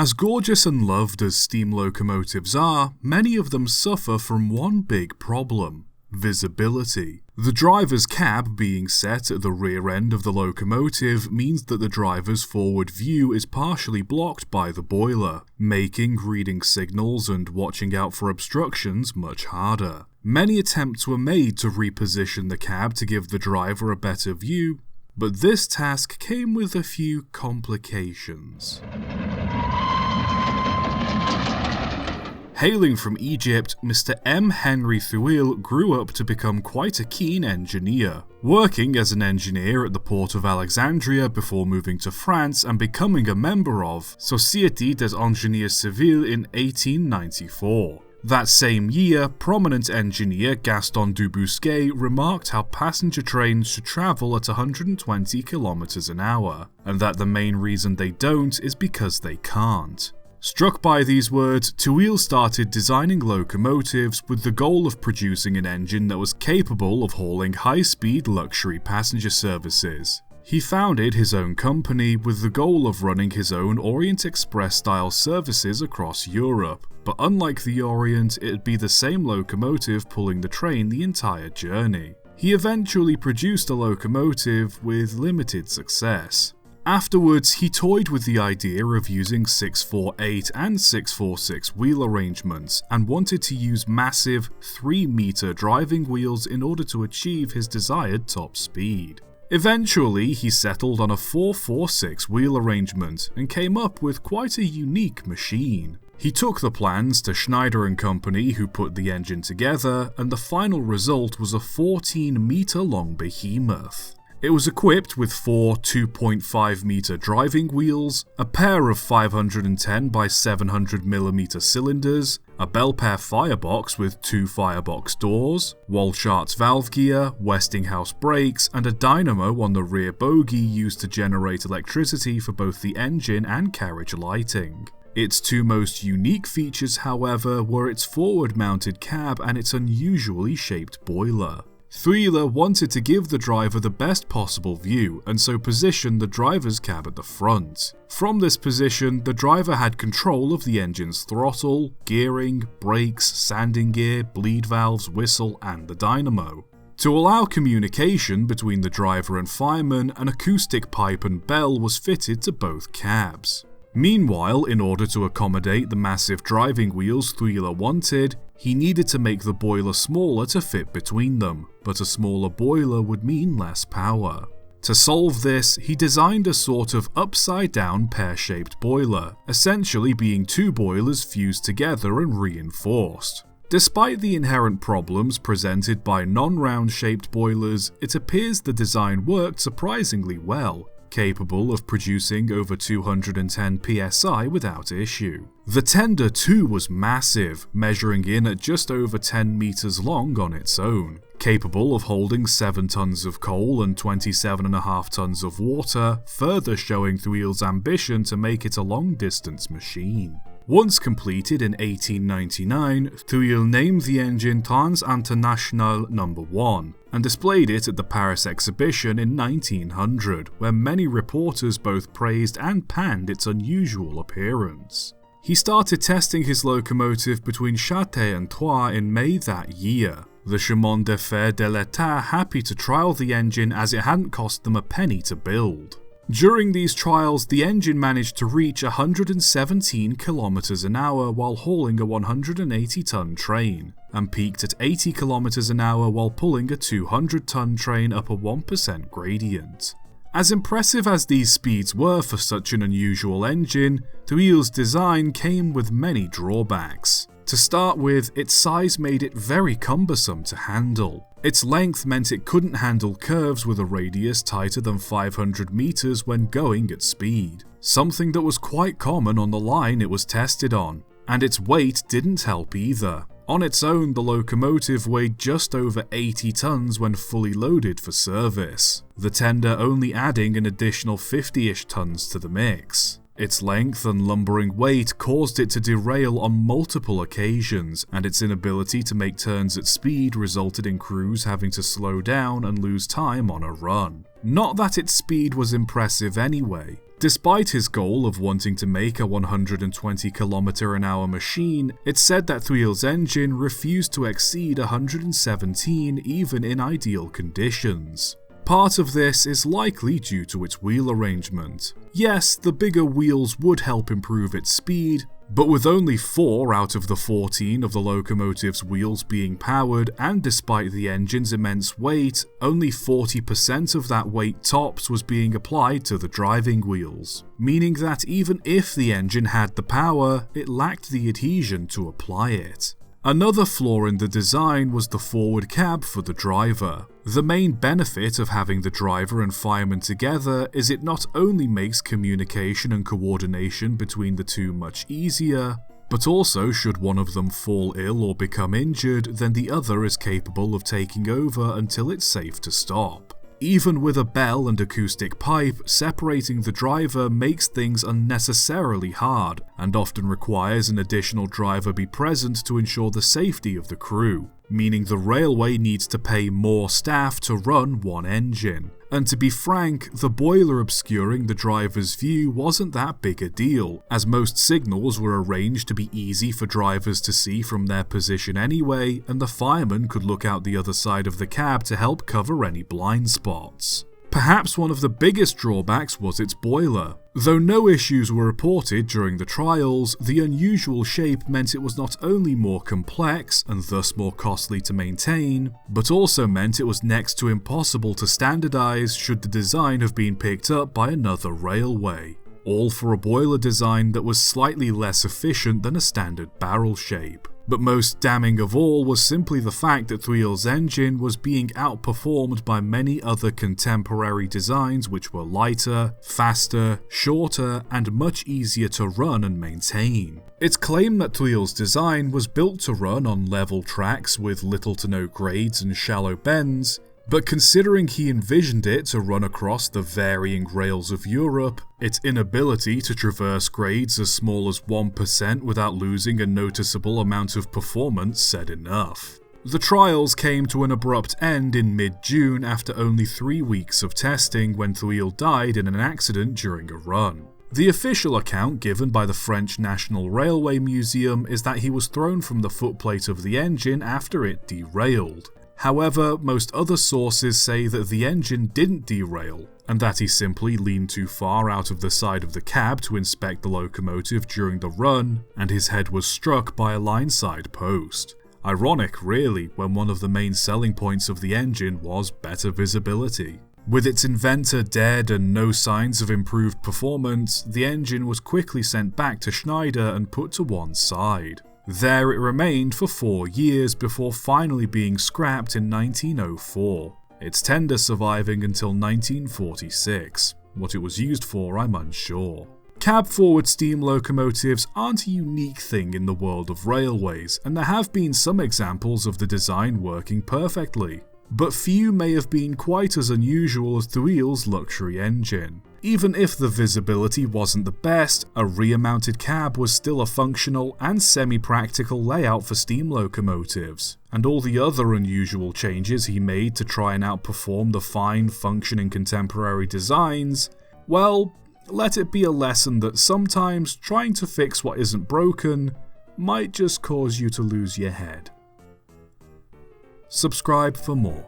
As gorgeous and loved as steam locomotives are, many of them suffer from one big problem: visibility. The driver's cab being set at the rear end of the locomotive means that the driver's forward view is partially blocked by the boiler, making reading signals and watching out for obstructions much harder. Many attempts were made to reposition the cab to give the driver a better view, but this task came with a few complications. Hailing from Egypt, Mr. M. Henry Thuile grew up to become quite a keen engineer, working as an engineer at the port of Alexandria before moving to France and becoming a member of Société des Ingénieurs Civils in 1894. That same year, prominent engineer Gaston du Bousquet remarked how passenger trains should travel at 120 km an hour, and that the main reason they don't is because they can't. Struck by these words, Thuile started designing locomotives with the goal of producing an engine that was capable of hauling high-speed luxury passenger services. He founded his own company with the goal of running his own Orient Express-style services across Europe, but unlike the Orient, it'd be the same locomotive pulling the train the entire journey. He eventually produced a locomotive with limited success. Afterwards, he toyed with the idea of using 648 and 646 wheel arrangements and wanted to use massive 3-meter driving wheels in order to achieve his desired top speed. Eventually, he settled on a 446 wheel arrangement and came up with quite a unique machine. He took the plans to Schneider & Company, who put the engine together, and the final result was a 14-meter long behemoth. It was equipped with 4 2.5-meter driving wheels, a pair of 510 by 700mm cylinders, a Belpaire firebox with 2 firebox doors, Walschaerts valve gear, Westinghouse brakes, and a dynamo on the rear bogie used to generate electricity for both the engine and carriage lighting. Its two most unique features, however, were its forward-mounted cab and its unusually shaped boiler. Thuile wanted to give the driver the best possible view, and so positioned the driver's cab at the front. From this position, the driver had control of the engine's throttle, gearing, brakes, sanding gear, bleed valves, whistle, and the dynamo. To allow communication between the driver and fireman, an acoustic pipe and bell was fitted to both cabs. Meanwhile, in order to accommodate the massive driving wheels Thuile wanted, he needed to make the boiler smaller to fit between them, but a smaller boiler would mean less power. To solve this, he designed a sort of upside-down pear-shaped boiler, essentially being two boilers fused together and reinforced. Despite the inherent problems presented by non-round shaped boilers, it appears the design worked surprisingly well, capable of producing over 210 psi without issue. The tender too was massive, measuring in at just over 10 meters long on its own, capable of holding 7 tons of coal and 27.5 tons of water, further showing Thuile's ambition to make it a long-distance machine. Once completed in 1899, Thuile named the engine Trans International No. 1 and displayed it at the Paris exhibition in 1900, where many reporters both praised and panned its unusual appearance. He started testing his locomotive between Château and Troyes in May that year, the Chemin de Fer de l'État happy to trial the engine as it hadn't cost them a penny to build. During these trials, the engine managed to reach 117 km an hour while hauling a 180-ton train, and peaked at 80 km an hour while pulling a 200-ton train up a 1% gradient. As impressive as these speeds were for such an unusual engine, Thuile's design came with many drawbacks. To start with, its size made it very cumbersome to handle. Its length meant it couldn't handle curves with a radius tighter than 500 meters when going at speed, something that was quite common on the line it was tested on. And its weight didn't help either. On its own, the locomotive weighed just over 80 tons when fully loaded for service, the tender only adding an additional 50-ish tons to the mix. Its length and lumbering weight caused it to derail on multiple occasions, and its inability to make turns at speed resulted in crews having to slow down and lose time on a run. Not that its speed was impressive anyway. Despite his goal of wanting to make a 120 km/h machine, it's said that Thuile's engine refused to exceed 117 even in ideal conditions. Part of this is likely due to its wheel arrangement. Yes, the bigger wheels would help improve its speed, but with only 4 out of the 14 of the locomotive's wheels being powered, and despite the engine's immense weight, only 40% of that weight tops was being applied to the driving wheels, meaning that even if the engine had the power, it lacked the adhesion to apply it. Another flaw in the design was the forward cab for the driver. The main benefit of having the driver and fireman together is it not only makes communication and coordination between the two much easier, but also should one of them fall ill or become injured, then the other is capable of taking over until it's safe to stop. Even with a bell and acoustic pipe, separating the driver makes things unnecessarily hard, and often requires an additional driver be present to ensure the safety of the crew, meaning the railway needs to pay more staff to run one engine. And to be frank, the boiler obscuring the driver's view wasn't that big a deal, as most signals were arranged to be easy for drivers to see from their position anyway, and the fireman could look out the other side of the cab to help cover any blind spots. Perhaps one of the biggest drawbacks was its boiler. Though no issues were reported during the trials, the unusual shape meant it was not only more complex, and thus more costly to maintain, but also meant it was next to impossible to standardize should the design have been picked up by another railway. All for a boiler design that was slightly less efficient than a standard barrel shape. But most damning of all was simply the fact that Thuile's engine was being outperformed by many other contemporary designs which were lighter, faster, shorter, and much easier to run and maintain. It's claimed that Thuile's design was built to run on level tracks with little to no grades and shallow bends, but considering he envisioned it to run across the varying rails of Europe, its inability to traverse grades as small as 1% without losing a noticeable amount of performance said enough. The trials came to an abrupt end in mid-June after only 3 weeks of testing when Thuile died in an accident during a run. The official account given by the French National Railway Museum is that he was thrown from the footplate of the engine after it derailed. However, most other sources say that the engine didn't derail, and that he simply leaned too far out of the side of the cab to inspect the locomotive during the run, and his head was struck by a line-side post. Ironic, really, when one of the main selling points of the engine was better visibility. With its inventor dead and no signs of improved performance, the engine was quickly sent back to Schneider and put to one side. There it remained for 4 years before finally being scrapped in 1904, its tender surviving until 1946. What it was used for, I'm unsure. Cab-forward steam locomotives aren't a unique thing in the world of railways, and there have been some examples of the design working perfectly, but few may have been quite as unusual as Thuile's luxury engine. Even if the visibility wasn't the best, a rear-mounted cab was still a functional and semi-practical layout for steam locomotives, and all the other unusual changes he made to try and outperform the fine functioning contemporary designs, well, let it be a lesson that sometimes trying to fix what isn't broken might just cause you to lose your head. Subscribe for more.